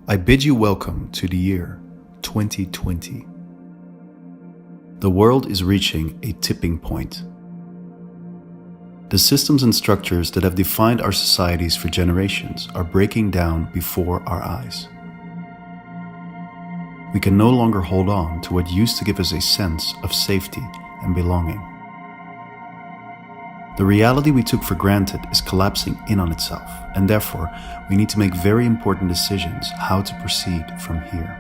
I bid you welcome to the year 2020. The world is reaching a tipping point. The systems and structures that have defined our societies for generations are breaking down before our eyes. We can no longer hold on to what used to give us a sense of safety and belonging. The reality we took for granted is collapsing in on itself, and therefore we need to make very important decisions how to proceed from here.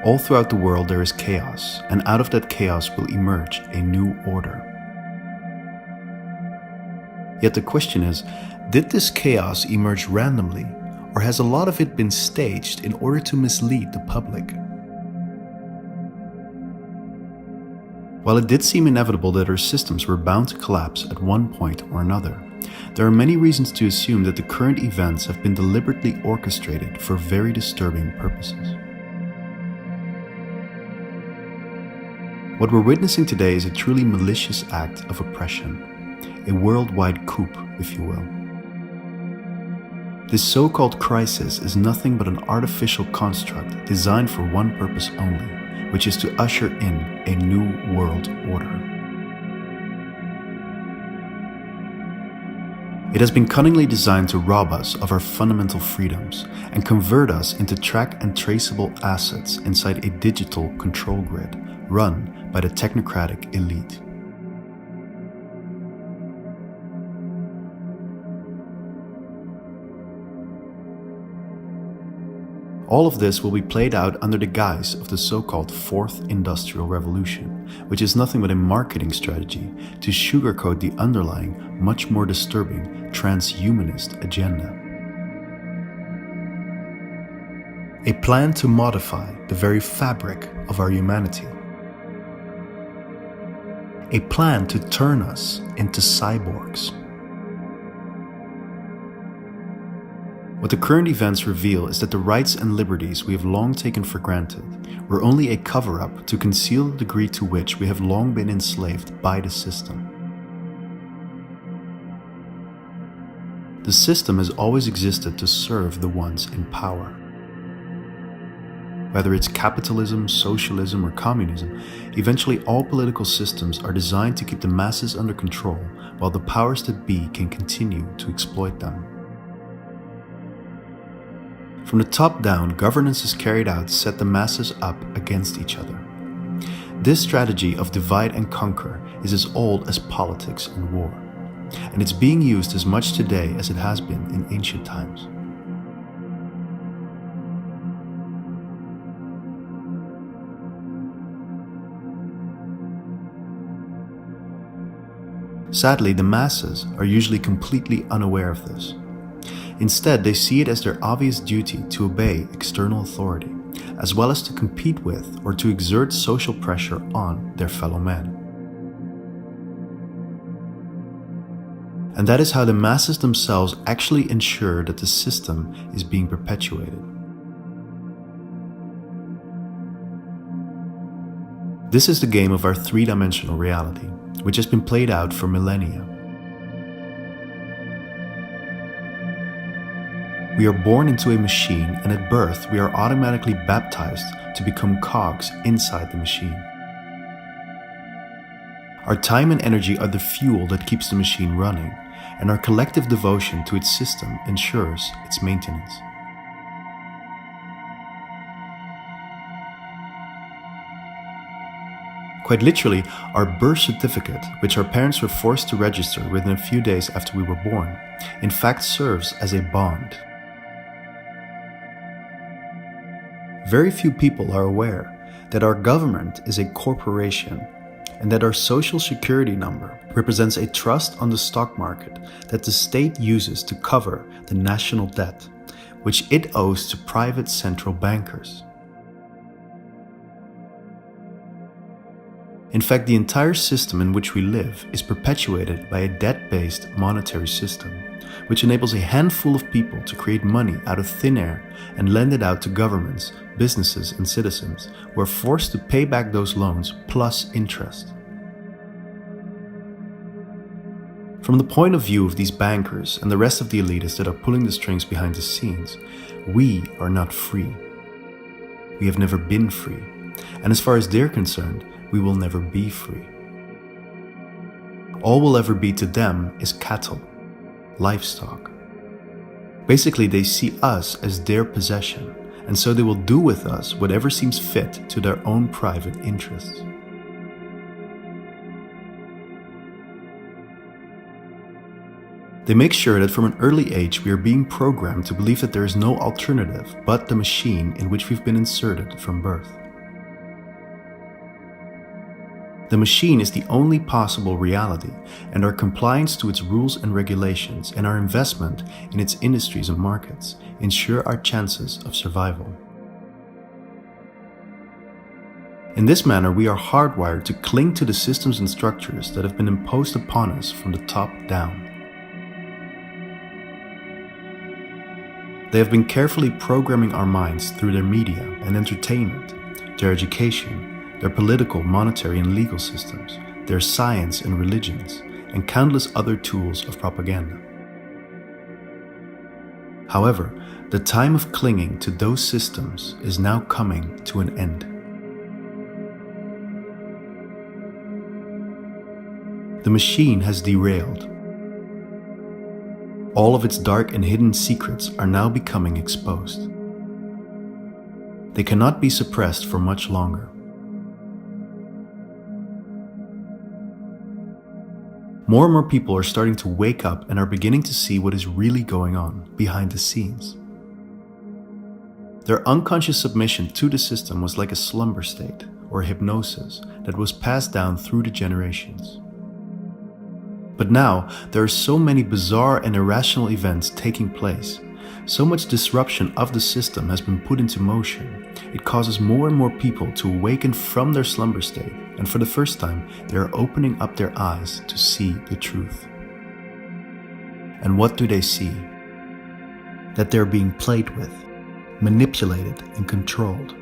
All throughout the world there is chaos, and out of that chaos will emerge a new order. Yet the question is, did this chaos emerge randomly, or has a lot of it been staged in order to mislead the public? While it did seem inevitable that our systems were bound to collapse at one point or another, there are many reasons to assume that the current events have been deliberately orchestrated for very disturbing purposes. What we're witnessing today is a truly malicious act of oppression, a worldwide coup, if you will. This so-called crisis is nothing but an artificial construct designed for one purpose only, which is to usher in a new world order. It has been cunningly designed to rob us of our fundamental freedoms and convert us into track and traceable assets inside a digital control grid run by the technocratic elite. All of this will be played out under the guise of the so-called Fourth Industrial Revolution, which is nothing but a marketing strategy to sugarcoat the underlying, much more disturbing transhumanist agenda. A plan to modify the very fabric of our humanity. A plan to turn us into cyborgs. What the current events reveal is that the rights and liberties we have long taken for granted were only a cover-up to conceal the degree to which we have long been enslaved by the system. The system has always existed to serve the ones in power. Whether it's capitalism, socialism, or communism, eventually all political systems are designed to keep the masses under control while the powers that be can continue to exploit them. From the top down, governance is carried out to set the masses up against each other. This strategy of divide and conquer is as old as politics and war, and it's being used as much today as it has been in ancient times. Sadly, the masses are usually completely unaware of this. Instead, they see it as their obvious duty to obey external authority, as well as to compete with or to exert social pressure on their fellow men. And that is how the masses themselves actually ensure that the system is being perpetuated. This is the game of our three-dimensional reality, which has been played out for millennia. We are born into a machine, and at birth we are automatically baptized to become cogs inside the machine. Our time and energy are the fuel that keeps the machine running, and our collective devotion to its system ensures its maintenance. Quite literally, our birth certificate, which our parents were forced to register within a few days after we were born, in fact serves as a bond. Very few people are aware that our government is a corporation and that our social security number represents a trust on the stock market that the state uses to cover the national debt, which it owes to private central bankers. In fact, the entire system in which we live is perpetuated by a debt-based monetary system, which enables a handful of people to create money out of thin air and lend it out to governments, businesses, and citizens who are forced to pay back those loans plus interest. From the point of view of these bankers and the rest of the elitists that are pulling the strings behind the scenes, we are not free. We have never been free, and as far as they're concerned, we will never be free. All we'll ever be to them is cattle, livestock. Basically, they see us as their possession, and so they will do with us whatever seems fit to their own private interests. They make sure that from an early age we are being programmed to believe that there is no alternative but the machine in which we've been inserted from birth. The machine is the only possible reality, and our compliance to its rules and regulations and our investment in its industries and markets ensure our chances of survival. In this manner, we are hardwired to cling to the systems and structures that have been imposed upon us from the top down. They have been carefully programming our minds through their media and entertainment, their education, their political, monetary, and legal systems, their science and religions, and countless other tools of propaganda. However, the time of clinging to those systems is now coming to an end. The machine has derailed. All of its dark and hidden secrets are now becoming exposed. They cannot be suppressed for much longer. More and more people are starting to wake up and are beginning to see what is really going on behind the scenes. Their unconscious submission to the system was like a slumber state or hypnosis that was passed down through the generations. But now, there are so many bizarre and irrational events taking place. So much disruption of the system has been put into motion. It causes more and more people to awaken from their slumber state, and for the first time, they are opening up their eyes to see the truth. And what do they see? That they're being played with, manipulated, and controlled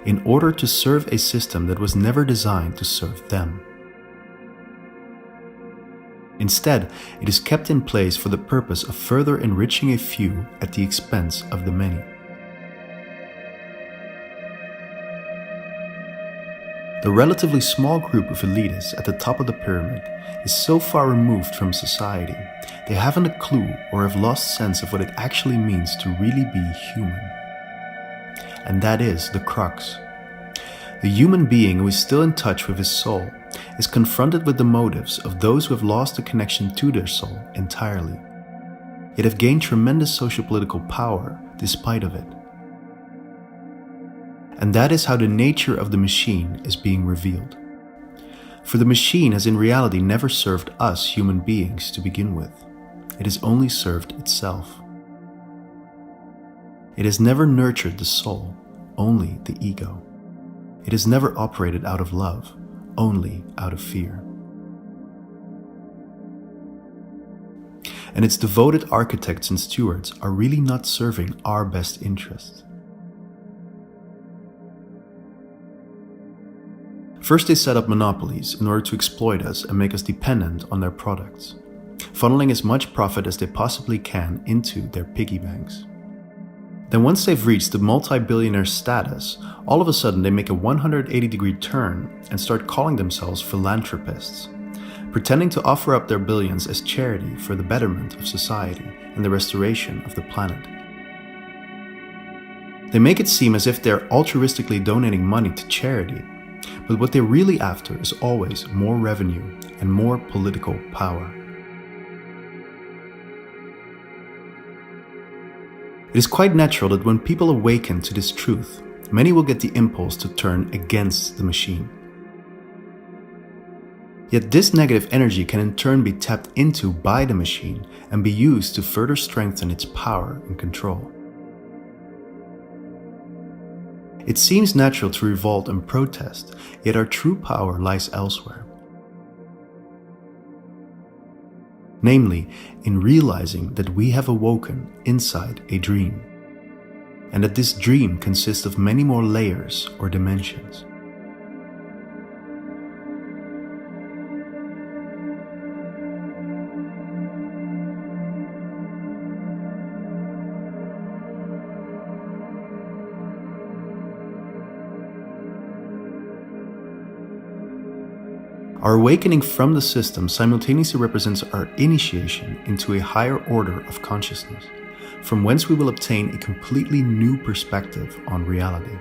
in order to serve a system that was never designed to serve them. Instead, it is kept in place for the purpose of further enriching a few at the expense of the many. The relatively small group of elitists at the top of the pyramid is so far removed from society, they haven't a clue or have lost sense of what it actually means to really be human. And that is the crux. The human being who is still in touch with his soul is confronted with the motives of those who have lost the connection to their soul entirely, yet have gained tremendous socio-political power despite of it. And that is how the nature of the machine is being revealed. For the machine has in reality never served us human beings to begin with. It has only served itself. It has never nurtured the soul, only the ego. It has never operated out of love, only out of fear. And its devoted architects and stewards are really not serving our best interests. First, they set up monopolies in order to exploit us and make us dependent on their products, funneling as much profit as they possibly can into their piggy banks. Then once they've reached the multi-billionaire status, all of a sudden they make a 180-degree turn and start calling themselves philanthropists, pretending to offer up their billions as charity for the betterment of society and the restoration of the planet. They make it seem as if they're altruistically donating money to charity, but what they're really after is always more revenue and more political power. It is quite natural that when people awaken to this truth, many will get the impulse to turn against the machine. Yet this negative energy can in turn be tapped into by the machine and be used to further strengthen its power and control. It seems natural to revolt and protest, yet our true power lies elsewhere. Namely, in realizing that we have awoken inside a dream, and that this dream consists of many more layers or dimensions. Our awakening from the system simultaneously represents our initiation into a higher order of consciousness, from whence we will obtain a completely new perspective on reality.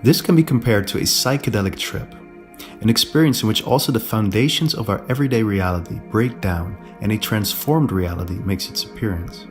This can be compared to a psychedelic trip, an experience in which also the foundations of our everyday reality break down and a transformed reality makes its appearance.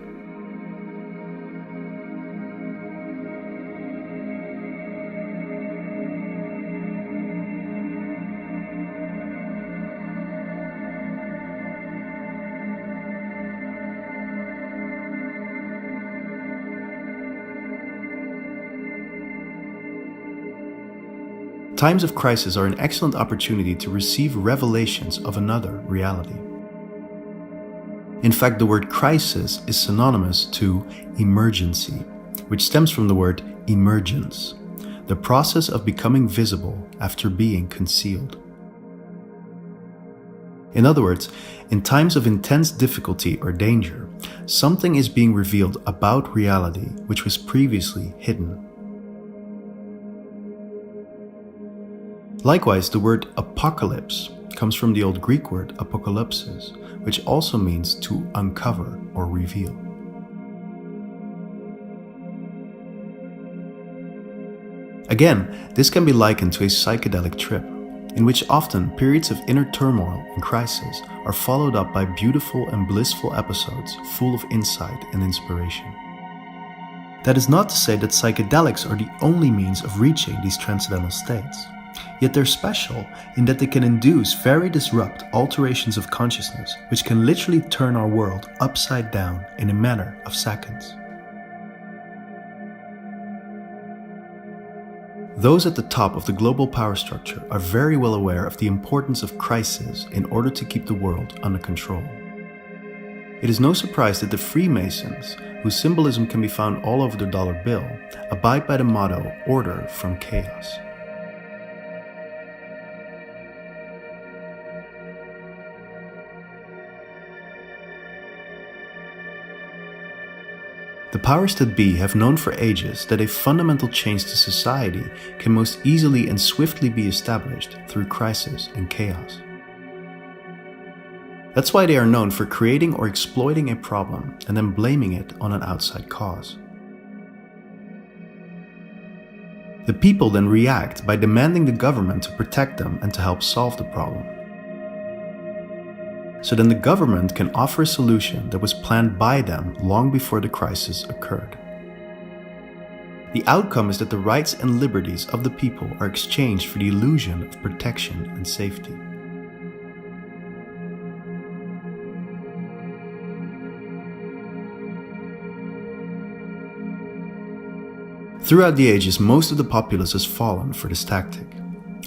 Times of crisis are an excellent opportunity to receive revelations of another reality. In fact, the word crisis is synonymous to emergency, which stems from the word emergence, the process of becoming visible after being concealed. In other words, in times of intense difficulty or danger, something is being revealed about reality which was previously hidden. Likewise, the word apocalypse comes from the old Greek word apokalypsis, which also means to uncover or reveal. Again, this can be likened to a psychedelic trip, in which often periods of inner turmoil and crisis are followed up by beautiful and blissful episodes full of insight and inspiration. That is not to say that psychedelics are the only means of reaching these transcendental states. Yet they're special in that they can induce very disrupt alterations of consciousness, which can literally turn our world upside down in a matter of seconds. Those at the top of the global power structure are very well aware of the importance of crisis in order to keep the world under control. It is no surprise that the Freemasons, whose symbolism can be found all over the dollar bill, abide by the motto, "Order from Chaos." The powers that be have known for ages that a fundamental change to society can most easily and swiftly be established through crisis and chaos. That's why they are known for creating or exploiting a problem and then blaming it on an outside cause. The people then react by demanding the government to protect them and to help solve the problem. So then the government can offer a solution that was planned by them long before the crisis occurred. The outcome is that the rights and liberties of the people are exchanged for the illusion of protection and safety. Throughout the ages, most of the populace has fallen for this tactic.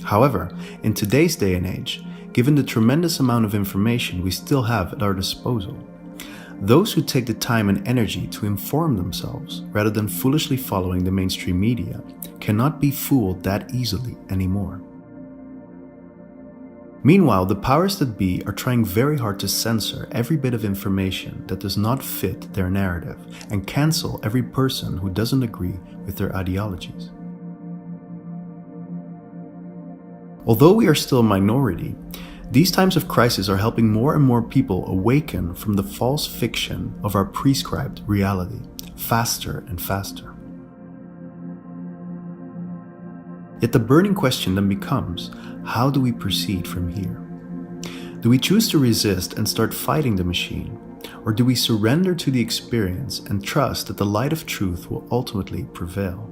However, in today's day and age, given the tremendous amount of information we still have at our disposal, those who take the time and energy to inform themselves rather than foolishly following the mainstream media cannot be fooled that easily anymore. Meanwhile, the powers that be are trying very hard to censor every bit of information that does not fit their narrative and cancel every person who doesn't agree with their ideologies. Although we are still a minority, these times of crisis are helping more and more people awaken from the false fiction of our prescribed reality, faster and faster. Yet the burning question then becomes, how do we proceed from here? Do we choose to resist and start fighting the machine? Or do we surrender to the experience and trust that the light of truth will ultimately prevail?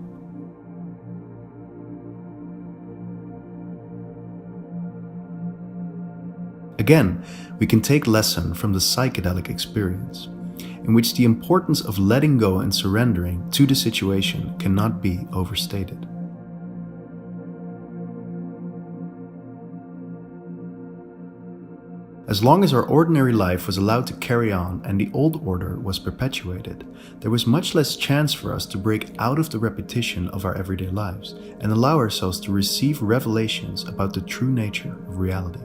Again, we can take lesson from the psychedelic experience, in which the importance of letting go and surrendering to the situation cannot be overstated. As long as our ordinary life was allowed to carry on and the old order was perpetuated, there was much less chance for us to break out of the repetition of our everyday lives and allow ourselves to receive revelations about the true nature of reality.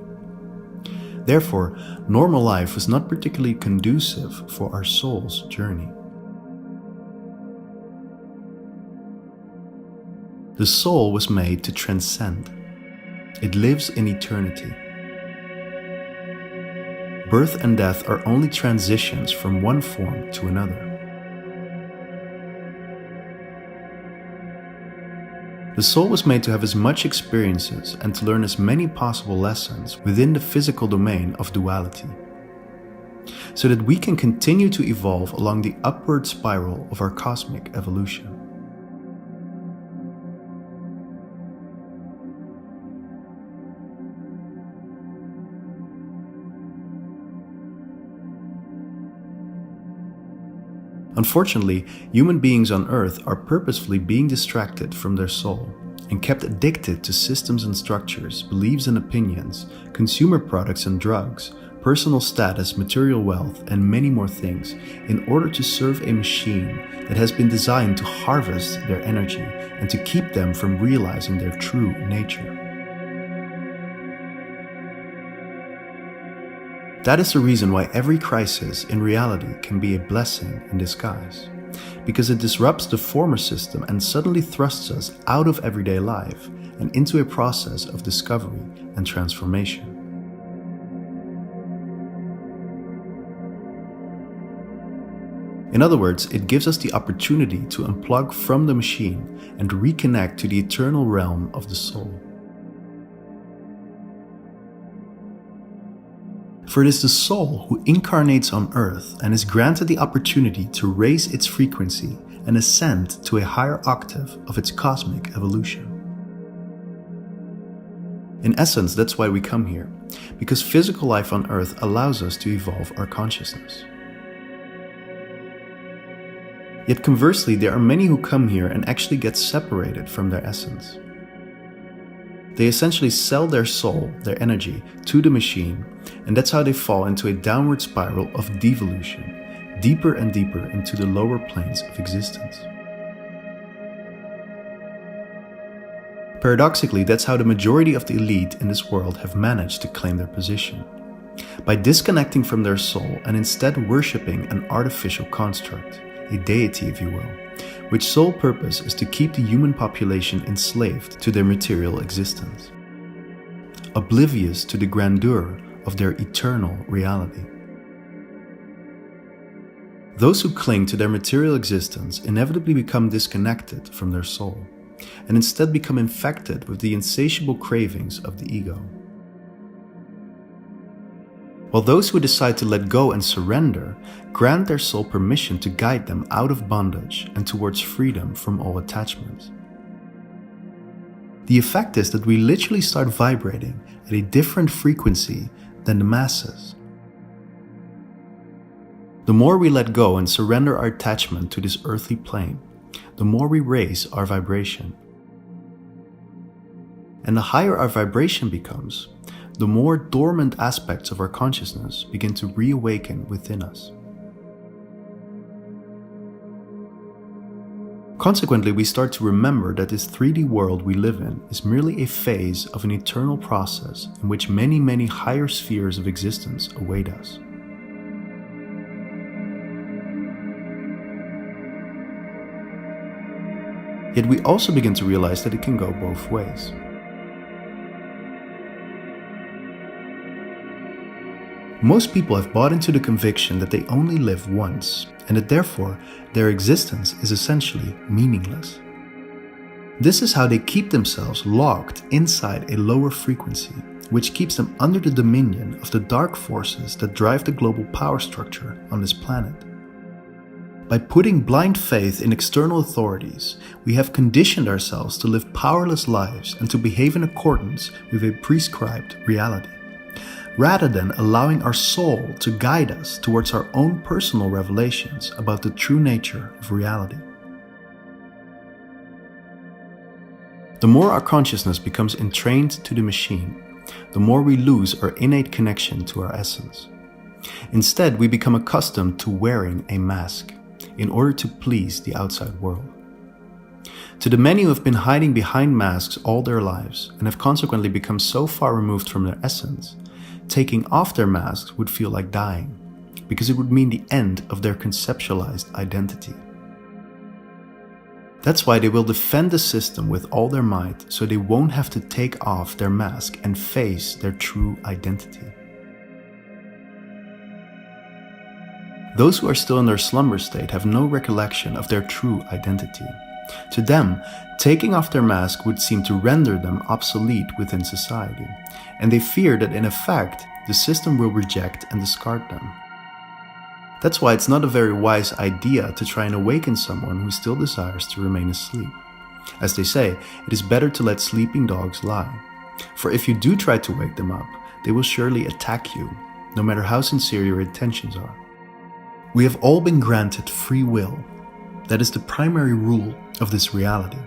Therefore, normal life was not particularly conducive for our soul's journey. The soul was made to transcend. It lives in eternity. Birth and death are only transitions from one form to another. The soul was made to have as much experiences and to learn as many possible lessons within the physical domain of duality, so that we can continue to evolve along the upward spiral of our cosmic evolution. Unfortunately, human beings on Earth are purposefully being distracted from their soul and kept addicted to systems and structures, beliefs and opinions, consumer products and drugs, personal status, material wealth, and many more things in order to serve a machine that has been designed to harvest their energy and to keep them from realizing their true nature. That is the reason why every crisis in reality can be a blessing in disguise, because it disrupts the former system and suddenly thrusts us out of everyday life and into a process of discovery and transformation. In other words, it gives us the opportunity to unplug from the machine and reconnect to the eternal realm of the soul. For it is the soul who incarnates on Earth and is granted the opportunity to raise its frequency and ascend to a higher octave of its cosmic evolution. In essence, that's why we come here, because physical life on Earth allows us to evolve our consciousness. Yet conversely, there are many who come here and actually get separated from their essence. They essentially sell their soul, their energy, to the machine, and that's how they fall into a downward spiral of devolution, deeper and deeper into the lower planes of existence. Paradoxically, that's how the majority of the elite in this world have managed to claim their position, by disconnecting from their soul and instead worshipping an artificial construct, a deity if you will, which sole purpose is to keep the human population enslaved to their material existence, oblivious to the grandeur of their eternal reality. Those who cling to their material existence inevitably become disconnected from their soul, and instead become infected with the insatiable cravings of the ego. While those who decide to let go and surrender grant their soul permission to guide them out of bondage and towards freedom from all attachments. The effect is that we literally start vibrating at a different frequency than the masses. The more we let go and surrender our attachment to this earthly plane, the more we raise our vibration. And the higher our vibration becomes, the more dormant aspects of our consciousness begin to reawaken within us. Consequently, we start to remember that this 3D world we live in is merely a phase of an eternal process in which many, many higher spheres of existence await us. Yet we also begin to realize that it can go both ways. Most people have bought into the conviction that they only live once, and that therefore their existence is essentially meaningless. This is how they keep themselves locked inside a lower frequency, which keeps them under the dominion of the dark forces that drive the global power structure on this planet. By putting blind faith in external authorities, we have conditioned ourselves to live powerless lives and to behave in accordance with a prescribed reality, rather than allowing our soul to guide us towards our own personal revelations about the true nature of reality. The more our consciousness becomes entrained to the machine, the more we lose our innate connection to our essence. Instead, we become accustomed to wearing a mask in order to please the outside world. To the many who have been hiding behind masks all their lives and have consequently become so far removed from their essence, taking off their masks would feel like dying, because it would mean the end of their conceptualized identity. That's why they will defend the system with all their might, so they won't have to take off their mask and face their true identity. Those who are still in their slumber state have no recollection of their true identity. To them, taking off their mask would seem to render them obsolete within society, and they fear that in effect, the system will reject and discard them. That's why it's not a very wise idea to try and awaken someone who still desires to remain asleep. As they say, it is better to let sleeping dogs lie. For if you do try to wake them up, they will surely attack you, no matter how sincere your intentions are. We have all been granted free will. That is the primary rule of this reality.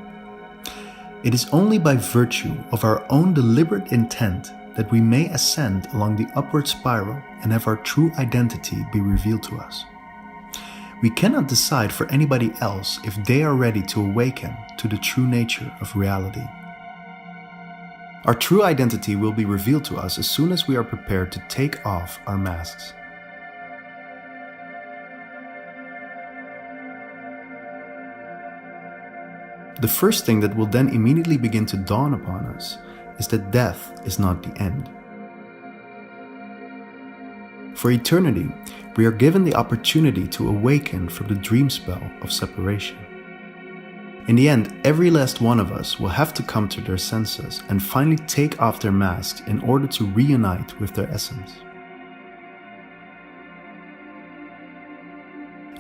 It is only by virtue of our own deliberate intent that we may ascend along the upward spiral and have our true identity be revealed to us. We cannot decide for anybody else if they are ready to awaken to the true nature of reality. Our true identity will be revealed to us as soon as we are prepared to take off our masks. The first thing that will then immediately begin to dawn upon us is that death is not the end. For eternity, we are given the opportunity to awaken from the dream spell of separation. In the end, every last one of us will have to come to their senses and finally take off their masks in order to reunite with their essence.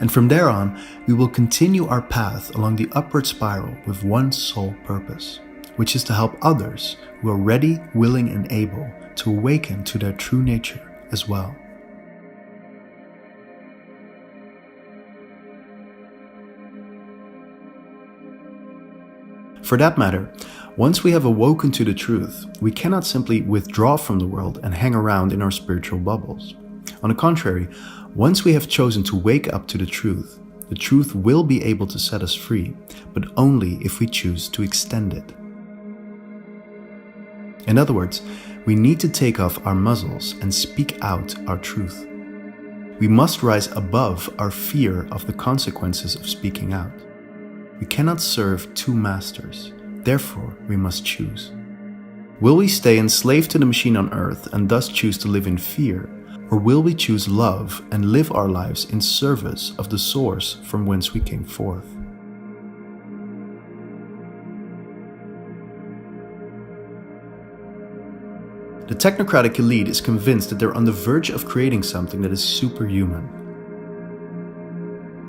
And from there on, we will continue our path along the upward spiral with one sole purpose, which is to help others who are ready, willing, and able to awaken to their true nature as well. For that matter, once we have awoken to the truth, we cannot simply withdraw from the world and hang around in our spiritual bubbles. On the contrary, once we have chosen to wake up to the truth will be able to set us free, but only if we choose to extend it. In other words, we need to take off our muzzles and speak out our truth. We must rise above our fear of the consequences of speaking out. We cannot serve two masters, therefore we must choose. Will we stay enslaved to the machine on earth and thus choose to live in fear, or will we choose love and live our lives in service of the source from whence we came forth? The technocratic elite is convinced that they're on the verge of creating something that is superhuman.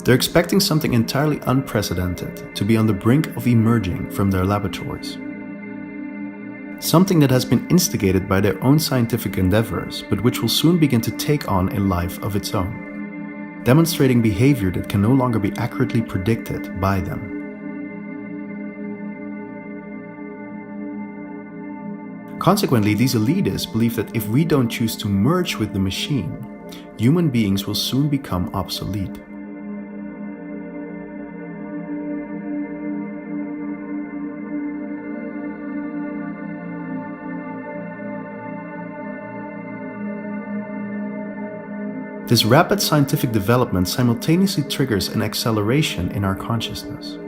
They're expecting something entirely unprecedented to be on the brink of emerging from their laboratories. Something that has been instigated by their own scientific endeavors, but which will soon begin to take on a life of its own, demonstrating behavior that can no longer be accurately predicted by them. Consequently, these elitists believe that if we don't choose to merge with the machine, human beings will soon become obsolete. This rapid scientific development simultaneously triggers an acceleration in our consciousness.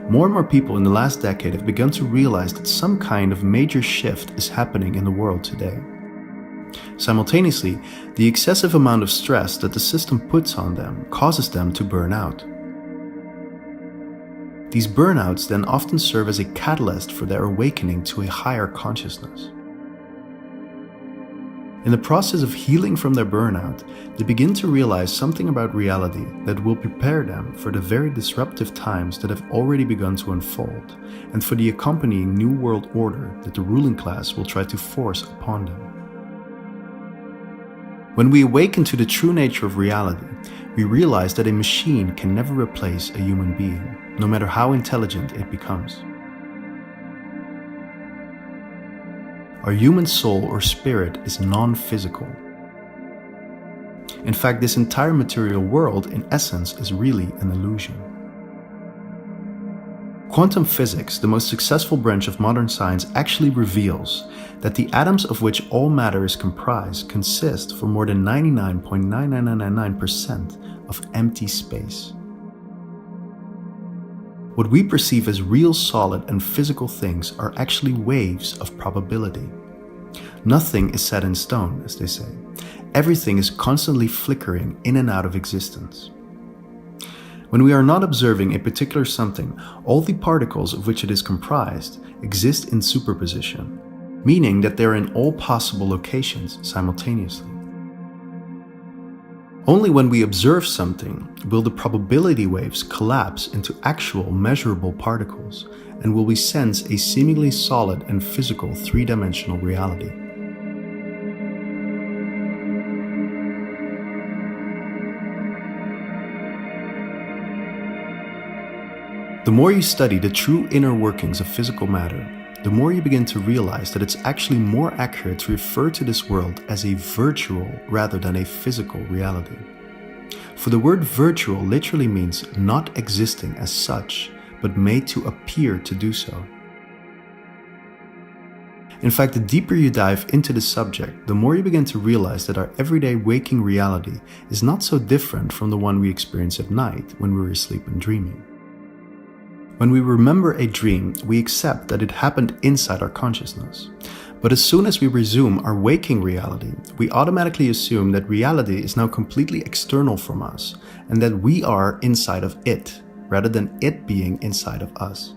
More and more people in the last decade have begun to realize that some kind of major shift is happening in the world today. Simultaneously, the excessive amount of stress that the system puts on them causes them to burn out. These burnouts then often serve as a catalyst for their awakening to a higher consciousness. In the process of healing from their burnout, they begin to realize something about reality that will prepare them for the very disruptive times that have already begun to unfold, and for the accompanying new world order that the ruling class will try to force upon them. When we awaken to the true nature of reality, we realize that a machine can never replace a human being, no matter how intelligent it becomes. Our human soul or spirit is non-physical. In fact, this entire material world, in essence, is really an illusion. Quantum physics, the most successful branch of modern science, actually reveals that the atoms of which all matter is comprised consist for more than 99.99999% of empty space. What we perceive as real solid and physical things are actually waves of probability. Nothing is set in stone, as they say. Everything is constantly flickering in and out of existence. When we are not observing a particular something, all the particles of which it is comprised exist in superposition, meaning that they are in all possible locations simultaneously. Only when we observe something will the probability waves collapse into actual measurable particles, and will we sense a seemingly solid and physical three-dimensional reality. The more you study the true inner workings of physical matter, the more you begin to realize that it's actually more accurate to refer to this world as a virtual rather than a physical reality. For the word virtual literally means not existing as such, but made to appear to do so. In fact, the deeper you dive into the subject, the more you begin to realize that our everyday waking reality is not so different from the one we experience at night when we're asleep and dreaming. When we remember a dream, we accept that it happened inside our consciousness. But as soon as we resume our waking reality, we automatically assume that reality is now completely external from us and that we are inside of it, rather than it being inside of us.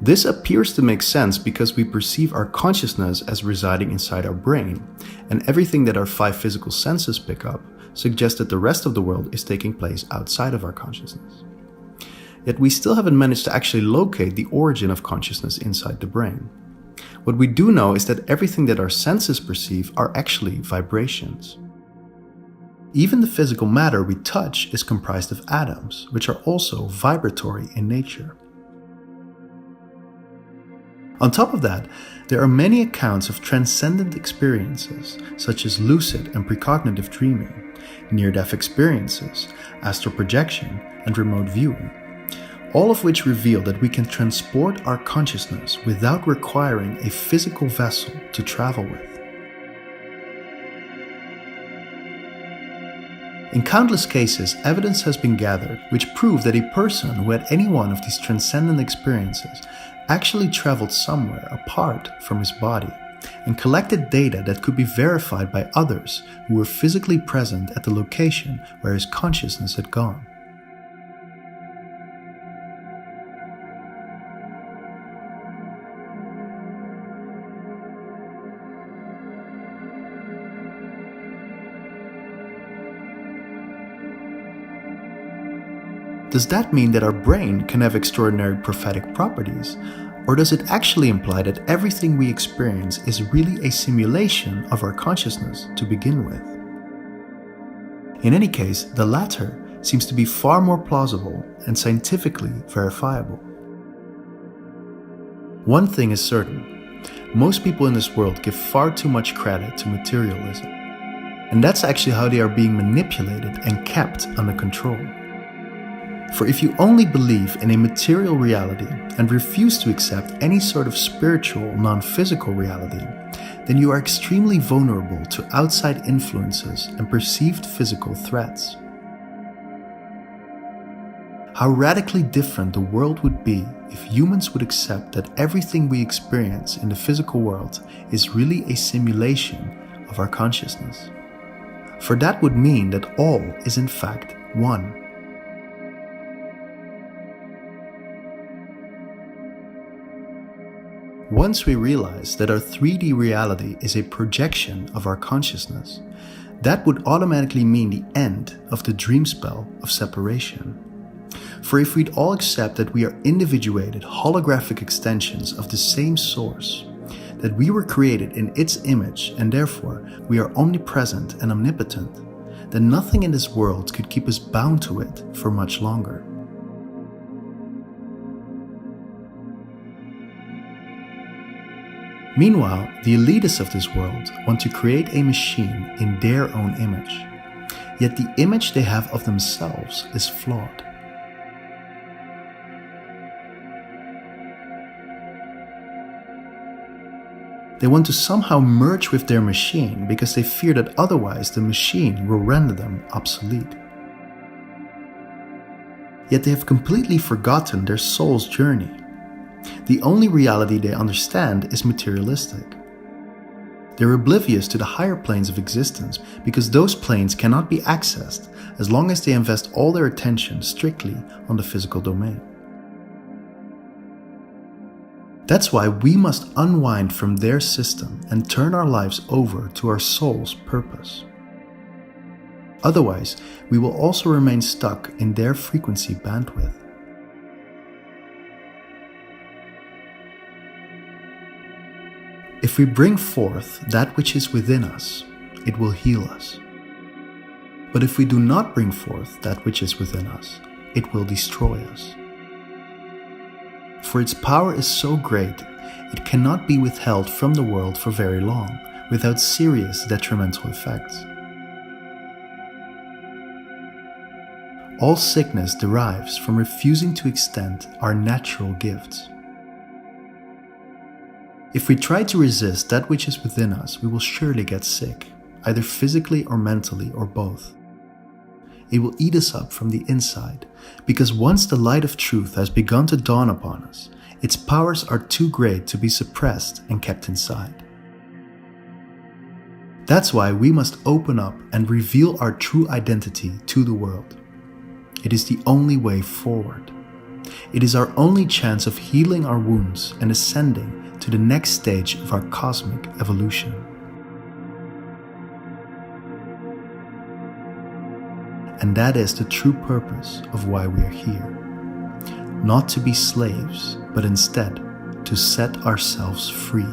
This appears to make sense because we perceive our consciousness as residing inside our brain, and everything that our 5 physical senses pick up suggests that the rest of the world is taking place outside of our consciousness. Yet we still haven't managed to actually locate the origin of consciousness inside the brain. What we do know is that everything that our senses perceive are actually vibrations. Even the physical matter we touch is comprised of atoms, which are also vibratory in nature. On top of that, there are many accounts of transcendent experiences, such as lucid and precognitive dreaming, near-death experiences, astral projection, and remote viewing, all of which reveal that we can transport our consciousness without requiring a physical vessel to travel with. In countless cases, evidence has been gathered which prove that a person who had any one of these transcendent experiences actually traveled somewhere apart from his body and collected data that could be verified by others who were physically present at the location where his consciousness had gone. Does that mean that our brain can have extraordinary prophetic properties? Or does it actually imply that everything we experience is really a simulation of our consciousness to begin with? In any case, the latter seems to be far more plausible and scientifically verifiable. One thing is certain: most people in this world give far too much credit to materialism. And that's actually how they are being manipulated and kept under control. For if you only believe in a material reality and refuse to accept any sort of spiritual, non-physical reality, then you are extremely vulnerable to outside influences and perceived physical threats. How radically different the world would be if humans would accept that everything we experience in the physical world is really a simulation of our consciousness. For that would mean that all is in fact one. Once we realize that our 3D reality is a projection of our consciousness, that would automatically mean the end of the dream spell of separation. For if we'd all accept that we are individuated holographic extensions of the same source, that we were created in its image and therefore we are omnipresent and omnipotent, then nothing in this world could keep us bound to it for much longer. Meanwhile, the elitists of this world want to create a machine in their own image, yet the image they have of themselves is flawed. They want to somehow merge with their machine because they fear that otherwise the machine will render them obsolete. yet they have completely forgotten their soul's journey. The only reality they understand is materialistic. They're oblivious to the higher planes of existence because those planes cannot be accessed as long as they invest all their attention strictly on the physical domain. That's why we must unwind from their system and turn our lives over to our soul's purpose. Otherwise, we will also remain stuck in their frequency bandwidth. If we bring forth that which is within us, it will heal us. But if we do not bring forth that which is within us, it will destroy us. For its power is so great, it cannot be withheld from the world for very long without serious detrimental effects. All sickness derives from refusing to extend our natural gifts. If we try to resist that which is within us, we will surely get sick, either physically or mentally or both. It will eat us up from the inside, because once the light of truth has begun to dawn upon us, its powers are too great to be suppressed and kept inside. That's why we must open up and reveal our true identity to the world. It is the only way forward. It is our only chance of healing our wounds and ascending to the next stage of our cosmic evolution. And that is the true purpose of why we are here. Not to be slaves, but instead to set ourselves free.